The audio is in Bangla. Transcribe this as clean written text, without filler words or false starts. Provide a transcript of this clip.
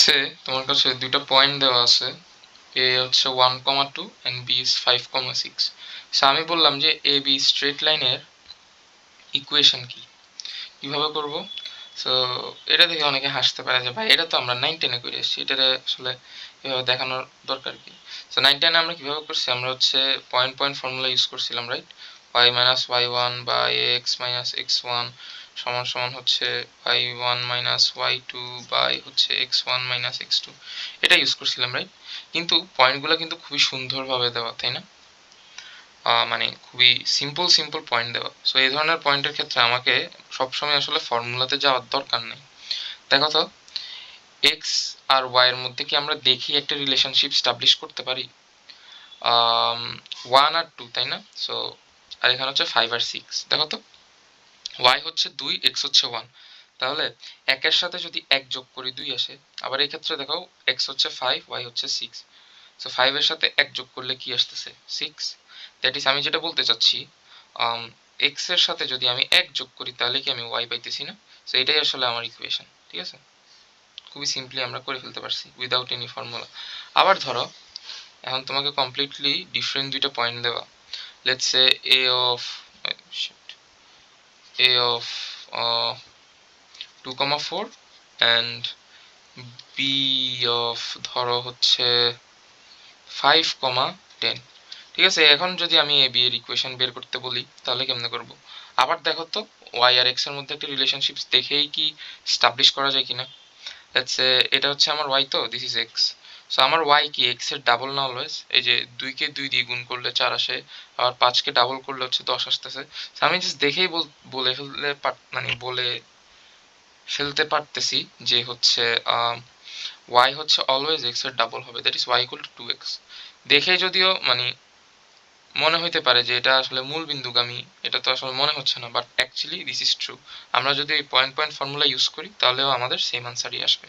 সে তোমার কাছে দুইটা পয়েন্ট দেওয়া আছে, এ হচ্ছে 1,2 and b is 5,6. সো আমি বললাম যে এ বি স্ট্রেট লাইনের ইকুয়েশন কি, কিভাবে করব। সো এটা দেখে অনেকে হাসতে পারে যে ভাই এটা তো আমরা 9-10 করে এসেছি, এটা আসলে এভাবে দেখানোর দরকার কি। সো 9-10 আমরা কিভাবে করছি, আমরা হচ্ছে পয়েন্ট পয়েন্ট ফর্মুলা ইউজ করছিলাম, রাইট। y মাইনাস y1 বা x মাইনাস x1 সমান সমান হচ্ছে y1 মাইনাস y2 বাই হচ্ছে x1 মাইনাস x2, এটা ইউজ করছিলাম, রাইট। কিন্তু পয়েন্টগুলো কিন্তু খুবই সুন্দরভাবে দেওয়া, তাই না? মানে খুবই সিম্পল সিম্পল পয়েন্ট দেওয়া। সো এই ধরনের পয়েন্টের ক্ষেত্রে আমাকে সবসময় আসলে ফর্মুলাতে যাওয়ার দরকার নেই। দেখো তো, এক্স আর ওয়াই এর মধ্যে কি আমরা দেখি একটা রিলেশনশিপ স্টাবলিশ করতে পারি? 1 আর 2, তাই না? সো আর এখানে হচ্ছে 5 আর 6। দেখো তো, ওয়াই হচ্ছে 2, এক্স হচ্ছে 1, তাহলে একের সাথে যদি 1 যোগ করি 2 আসে। আবার এই ক্ষেত্রে দেখো, এক্স হচ্ছে 5, ওয়াই হচ্ছে 6। সো 5 এর সাথে 1 যোগ করলে কি আসতেছে? 6। দ্যাট ইজ, আমি যেটা বলতে চাচ্ছি, এক্স এর সাথে যদি আমি 1 যোগ করি তাহলে কি আমি ওয়াই পাইতেছি না? সো এটাই আসলে আমার ইকুয়েশন, ঠিক আছে। খুবই সিম্পলি আমরা করে ফেলতে পারছি উইদাউট এনি ফর্মুলা। আবার ধরো, এখন তোমাকে কমপ্লিটলি ডিফারেন্ট দুইটা পয়েন্ট দেওয়া। Let's say a of 2,4 and b of ধরো হচ্ছে 5,10। ঠিক আছে, এখন যদি আমি এ বি এর ইকুয়েশন বের করতে বলি তাহলে কেমনে করব? আবার দেখো তো, ওয়াই আর এক্স এর মধ্যে একটা রিলেশনশিপ দেখেই কি স্টাবলিশ করা যায় কিনা। লেটস সে এটা হচ্ছে আমার ওয়াই, তো দিস ইজ এক্স। সো আমার ওয়াই কি এক্স এর ডাবল না অলওয়েজ? এই যে 2 কে 2 দিয়ে গুণ করলে 4 আসে, আবার 5 কে ডাবল করলে হচ্ছে 10 আসতেছে। সো আমি জাস্ট দেখেই বলে ফেললে মানে বলে ফেলতে পারতেছি যে হচ্ছে ওয়াই হচ্ছে অলওয়েজ এক্স এর ডাবল হবে, that is Y equal to 2x। দেখে যদিও মানে মনে হইতে পারে যে এটা আসলে মূল বিন্দুগামী, এটা তো আসলে মনে হচ্ছে না, but actually this is true. আমরা যদি এই পয়েন্ট পয়েন্ট ফর্মুলা ইউজ করি তাহলেও আমাদের সেম আনসারই আসবে।